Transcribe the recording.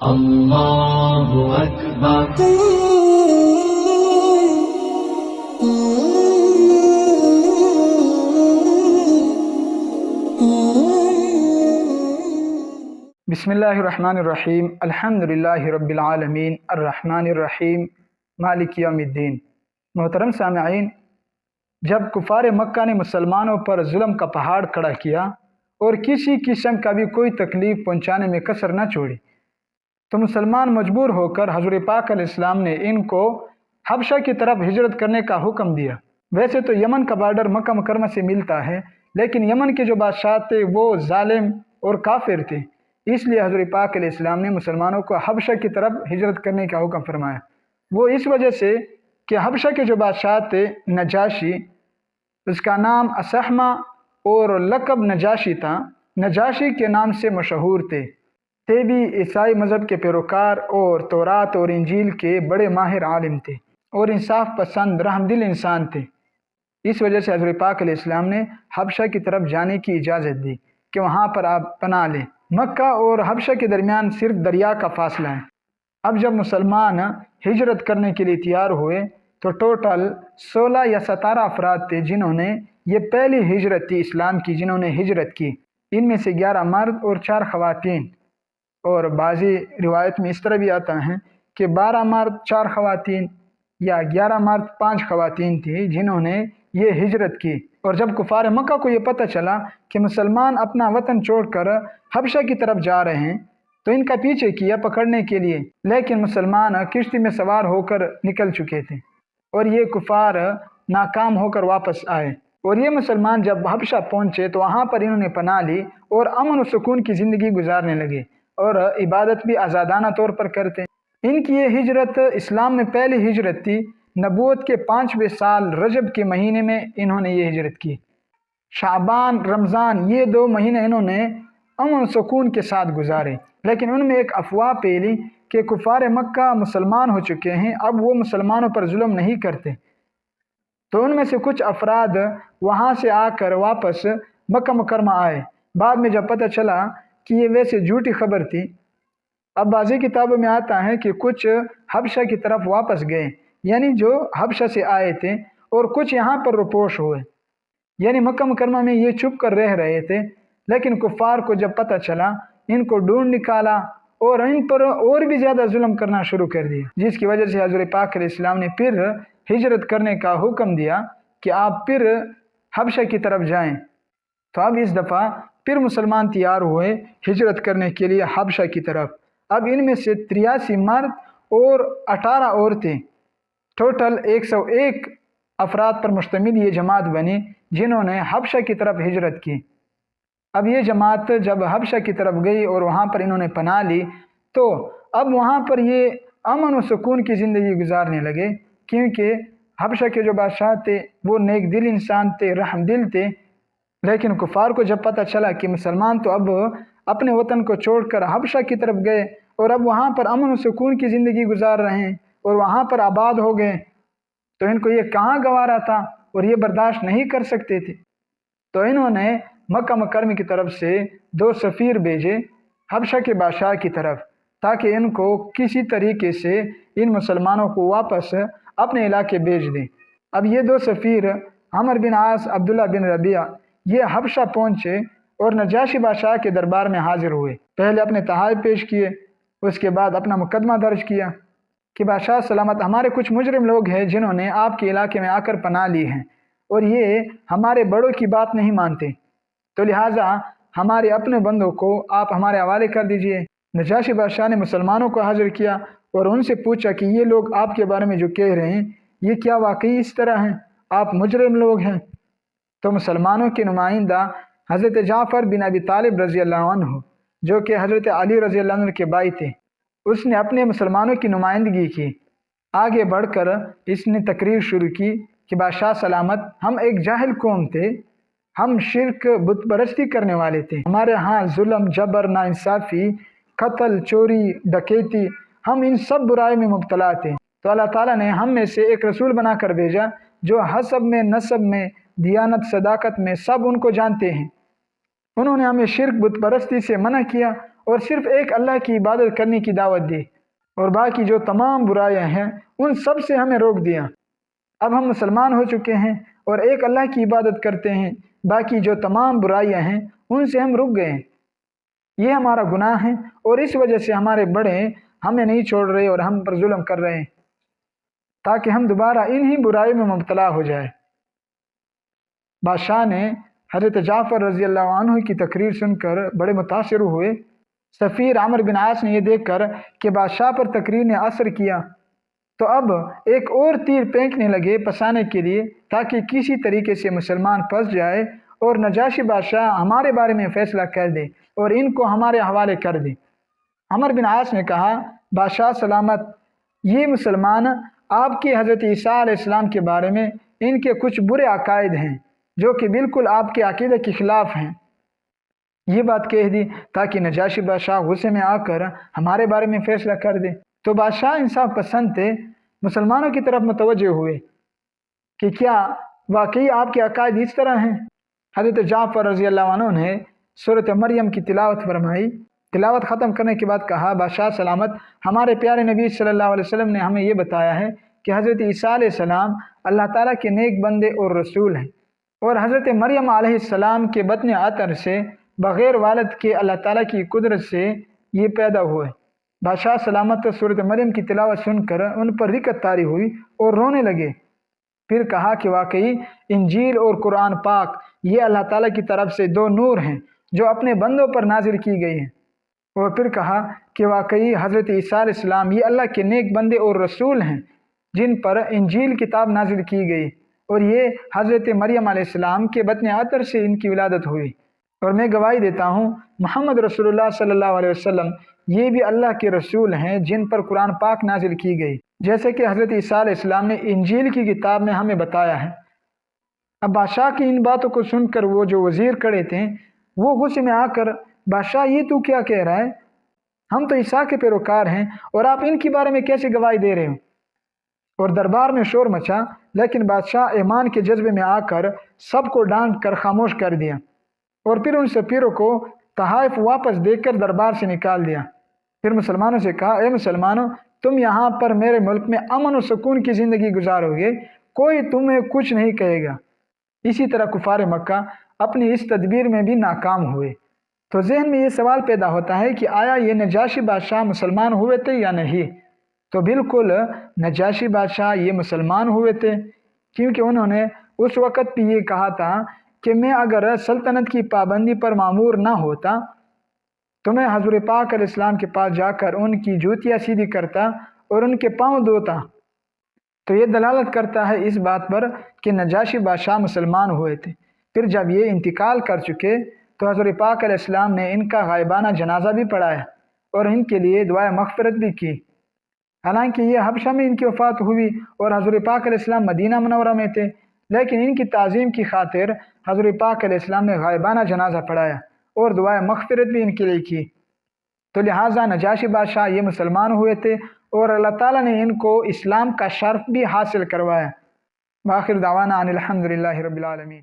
اللہ اکبر۔ بسم اللہ الرحمن الرحیم، الحمد للہ رب العالمین، الرحمن الرحیم، مالک یوم الدین۔ محترم سامعین، جب کفار مکہ نے مسلمانوں پر ظلم کا پہاڑ کھڑا کیا اور کسی قسم کا بھی کوئی تکلیف پہنچانے میں کسر نہ چھوڑی، تو مسلمان مجبور ہو کر حضور پاک علیہ السلام نے ان کو حبشہ کی طرف ہجرت کرنے کا حکم دیا۔ ویسے تو یمن کا بارڈر مکہ مکرمہ سے ملتا ہے، لیکن یمن کے جو بادشاہ تھے وہ ظالم اور کافر تھے، اس لیے حضور پاک علیہ السلام نے مسلمانوں کو حبشہ کی طرف ہجرت کرنے کا حکم فرمایا۔ وہ اس وجہ سے کہ حبشہ کے جو بادشاہ تھے نجاشی، اس کا نام اسحمہ اور لقب نجاشی تھا، نجاشی کے نام سے مشہور تھے بھی عیسائی مذہب کے پیروکار اور تورات اور انجیل کے بڑے ماہر عالم تھے اور انصاف پسند رحم دل انسان تھے۔ اس وجہ سے حضور پاک علیہ السلام نے حبشہ کی طرف جانے کی اجازت دی کہ وہاں پر آپ پناہ لیں۔ مکہ اور حبشہ کے درمیان صرف دریا کا فاصلہ ہے۔ اب جب مسلمان ہجرت کرنے کے لیے تیار ہوئے تو ٹوٹل 16 یا 17 افراد تھے جنہوں نے یہ پہلی ہجرت تھی اسلام کی، جنہوں نے ہجرت کی۔ ان میں سے 11 مرد اور 4 خواتین، اور بعضی روایت میں اس طرح بھی آتا ہے کہ 12 مرد 4 خواتین یا 11 مرد 5 خواتین تھی جنہوں نے یہ ہجرت کی۔ اور جب کفار مکہ کو یہ پتہ چلا کہ مسلمان اپنا وطن چھوڑ کر حبشہ کی طرف جا رہے ہیں تو ان کا پیچھے کیا پکڑنے کے لیے، لیکن مسلمان کشتی میں سوار ہو کر نکل چکے تھے اور یہ کفار ناکام ہو کر واپس آئے۔ اور یہ مسلمان جب حبشہ پہنچے تو وہاں پر انہوں نے پناہ لی اور امن و سکون کی زندگی گزارنے لگے اور عبادت بھی آزادانہ طور پر کرتے۔ ان کی یہ ہجرت اسلام میں پہلی ہجرت تھی۔ نبوت کے 5ویں سال رجب کے مہینے میں انہوں نے یہ ہجرت کی۔ شعبان، رمضان، یہ 2 مہینے انہوں نے امن و سکون کے ساتھ گزارے، لیکن ان میں ایک افواہ پھیلی کہ کفار مکہ مسلمان ہو چکے ہیں، اب وہ مسلمانوں پر ظلم نہیں کرتے۔ تو ان میں سے کچھ افراد وہاں سے آ کر واپس مکہ مکرمہ آئے۔ بعد میں جب پتہ چلا کہ یہ ویسے جھوٹی خبر تھی، اب بعضی کتابوں میں آتا ہے کہ کچھ حبشہ کی طرف واپس گئے، یعنی جو حبشہ سے آئے تھے، اور کچھ یہاں پر روپوش ہوئے، یعنی مکہ مکرمہ میں یہ چھپ کر رہ رہے تھے، لیکن کفار کو جب پتہ چلا ان کو ڈھونڈ نکالا اور ان پر اور بھی زیادہ ظلم کرنا شروع کر دیا، جس کی وجہ سے حضور پاک علیہ السلام نے پھر ہجرت کرنے کا حکم دیا کہ آپ پھر حبشہ کی طرف جائیں۔ تو اب اس دفعہ پھر مسلمان تیار ہوئے ہجرت کرنے کے لیے حبشہ کی طرف۔ اب ان میں سے 83 مرد اور 18 عورتیں، ٹوٹل 101 افراد پر مشتمل یہ جماعت بنی جنہوں نے حبشہ کی طرف ہجرت کی۔ اب یہ جماعت جب حبشہ کی طرف گئی اور وہاں پر انہوں نے پناہ لی تو اب وہاں پر یہ امن و سکون کی زندگی گزارنے لگے، کیونکہ حبشہ کے جو بادشاہ تھے وہ نیک دل انسان تھے، رحم دل تھے۔ لیکن کفار کو جب پتہ چلا کہ مسلمان تو اب اپنے وطن کو چھوڑ کر حبشہ کی طرف گئے اور اب وہاں پر امن و سکون کی زندگی گزار رہے ہیں اور وہاں پر آباد ہو گئے، تو ان کو یہ کہاں گوارا تھا اور یہ برداشت نہیں کر سکتے تھے۔ تو انہوں نے مکہ مکرمہ کی طرف سے 2 سفیر بھیجے حبشہ کے بادشاہ کی طرف، تاکہ ان کو کسی طریقے سے ان مسلمانوں کو واپس اپنے علاقے بھیج دیں۔ اب یہ 2 سفیر عمرو بن عاص، عبداللہ بن ربیعہ، یہ حبشہ پہنچے اور نجاشی بادشاہ کے دربار میں حاضر ہوئے۔ پہلے اپنے تحائف پیش کیے، اس کے بعد اپنا مقدمہ درج کیا کہ بادشاہ سلامت، ہمارے کچھ مجرم لوگ ہیں جنہوں نے آپ کے علاقے میں آ کر پناہ لی ہیں اور یہ ہمارے بڑوں کی بات نہیں مانتے، تو لہٰذا ہمارے اپنے بندوں کو آپ ہمارے حوالے کر دیجئے۔ نجاشی بادشاہ نے مسلمانوں کو حاضر کیا اور ان سے پوچھا کہ یہ لوگ آپ کے بارے میں جو کہہ رہے ہیں یہ کیا واقعی اس طرح ہیں؟ آپ مجرم لوگ ہیں؟ تو مسلمانوں کے نمائندہ حضرت جعفر بن ابی طالب رضی اللہ عنہ، جو کہ حضرت علی رضی اللہ عنہ کے بھائی تھے، اس نے اپنے مسلمانوں کی نمائندگی کی۔ آگے بڑھ کر اس نے تقریر شروع کی کہ بادشاہ سلامت، ہم ایک جاہل قوم تھے، ہم شرک بت پرستی کرنے والے تھے، ہمارے ہاں ظلم، جبر، ناانصافی، قتل، چوری، ڈکیتی، ہم ان سب برائی میں مبتلا تھے۔ تو اللہ تعالیٰ نے ہم میں سے ایک رسول بنا کر بھیجا جو حسب میں، نسب میں، دیانت، صداقت میں سب ان کو جانتے ہیں۔ انہوں نے ہمیں شرک بت پرستی سے منع کیا اور صرف ایک اللہ کی عبادت کرنے کی دعوت دی، اور باقی جو تمام برائیاں ہیں ان سب سے ہمیں روک دیا۔ اب ہم مسلمان ہو چکے ہیں اور ایک اللہ کی عبادت کرتے ہیں، باقی جو تمام برائیاں ہیں ان سے ہم رک گئے ہیں۔ یہ ہمارا گناہ ہے اور اس وجہ سے ہمارے بڑے ہمیں نہیں چھوڑ رہے اور ہم پر ظلم کر رہے ہیں، تاکہ ہم دوبارہ انہی برائیوں میں مبتلا ہو جائے۔ بادشاہ نے حضرت جعفر رضی اللہ عنہ کی تقریر سن کر بڑے متاثر ہوئے۔ سفیر عمرو بن عاص نے یہ دیکھ کر کہ بادشاہ پر تقریر نے اثر کیا تو اب ایک اور تیر پھینکنے لگے پھنسانے کے لیے، تاکہ کسی طریقے سے مسلمان پھنس جائے اور نجاشی بادشاہ ہمارے بارے میں فیصلہ کر دے اور ان کو ہمارے حوالے کر دے۔ عمرو بن عاص نے کہا، بادشاہ سلامت، یہ مسلمان آپ کے حضرت عیسیٰ علیہ السلام کے بارے میں ان کے کچھ برے عقائد ہیں جو کہ بالکل آپ کے عقیدے کے خلاف ہیں۔ یہ بات کہہ دی تاکہ نجاشی بادشاہ غصے میں آ کر ہمارے بارے میں فیصلہ کر دے۔ تو بادشاہ انصاف پسند تھے، مسلمانوں کی طرف متوجہ ہوئے کہ کیا واقعی آپ کے عقائد اس طرح ہیں۔ حضرت جعفر رضی اللہ عنہ نے سورۃ مریم کی تلاوت فرمائی۔ تلاوت ختم کرنے کے بعد کہا، بادشاہ سلامت، ہمارے پیارے نبی صلی اللہ علیہ وسلم نے ہمیں یہ بتایا ہے کہ حضرت عیسیٰ علیہ السلام اللہ تعالیٰ کے نیک بندے اور رسول ہیں، اور حضرت مریم علیہ السلام کے بطن عطر سے بغیر والد کے اللہ تعالیٰ کی قدرت سے یہ پیدا ہوئے۔ بادشاہ سلامت سورۃ مریم کی تلاوت سن کر ان پر رکت طاری ہوئی اور رونے لگے۔ پھر کہا کہ واقعی انجیل اور قرآن پاک یہ اللہ تعالیٰ کی طرف سے دو نور ہیں جو اپنے بندوں پر نازل کی گئی ہیں۔ اور پھر کہا کہ واقعی حضرت عیسیٰ علیہ السلام یہ اللہ کے نیک بندے اور رسول ہیں جن پر انجیل کتاب نازل کی گئی، اور یہ حضرت مریم علیہ السلام کے بطن عطر سے ان کی ولادت ہوئی۔ اور میں گواہی دیتا ہوں محمد رسول اللہ صلی اللہ علیہ وسلم یہ بھی اللہ کے رسول ہیں جن پر قرآن پاک نازل کی گئی، جیسے کہ حضرت عیسیٰ علیہ السلام نے انجیل کی کتاب میں ہمیں بتایا ہے۔ اب بادشاہ کی ان باتوں کو سن کر وہ جو وزیر کھڑے تھے وہ غصے میں آ کر، بادشاہ یہ تو کیا کہہ رہا ہے؟ ہم تو عیسیٰ کے پیروکار ہیں اور آپ ان کے بارے میں کیسے گواہی دے رہے ہو؟ اور دربار میں شور مچا، لیکن بادشاہ ایمان کے جذبے میں آ کر سب کو ڈانٹ کر خاموش کر دیا، اور پھر ان سفیروں کو تحائف واپس دے کر دربار سے نکال دیا۔ پھر مسلمانوں سے کہا، اے مسلمانوں، تم یہاں پر میرے ملک میں امن و سکون کی زندگی گزارو گے، کوئی تمہیں کچھ نہیں کہے گا۔ اسی طرح کفار مکہ اپنی اس تدبیر میں بھی ناکام ہوئے۔ تو ذہن میں یہ سوال پیدا ہوتا ہے کہ آیا یہ نجاشی بادشاہ مسلمان ہوئے تھے یا نہیں؟ تو بالکل نجاشی بادشاہ یہ مسلمان ہوئے تھے، کیونکہ انہوں نے اس وقت بھی یہ کہا تھا کہ میں اگر سلطنت کی پابندی پر معمور نہ ہوتا تو میں حضور پاک علیہ السلام کے پاس جا کر ان کی جوتیاں سیدھی کرتا اور ان کے پاؤں دھوتا۔ تو یہ دلالت کرتا ہے اس بات پر کہ نجاشی بادشاہ مسلمان ہوئے تھے۔ پھر جب یہ انتقال کر چکے تو حضور پاک علیہ السلام نے ان کا غائبانہ جنازہ بھی پڑھایا اور ان کے لیے دعائے مغفرت بھی کی۔ حالانکہ یہ حبشہ میں ان کی وفات ہوئی اور حضور پاک علیہ السلام مدینہ منورہ میں تھے، لیکن ان کی تعظیم کی خاطر حضور پاک علیہ السلام نے غائبانہ جنازہ پڑھایا اور دعائے مغفرت بھی ان کے لیے کی۔ تو لہٰذا نجاشی بادشاہ یہ مسلمان ہوئے تھے اور اللہ تعالیٰ نے ان کو اسلام کا شرف بھی حاصل کروایا۔ وآخر دعوانا ان الحمد للہ رب العالمین۔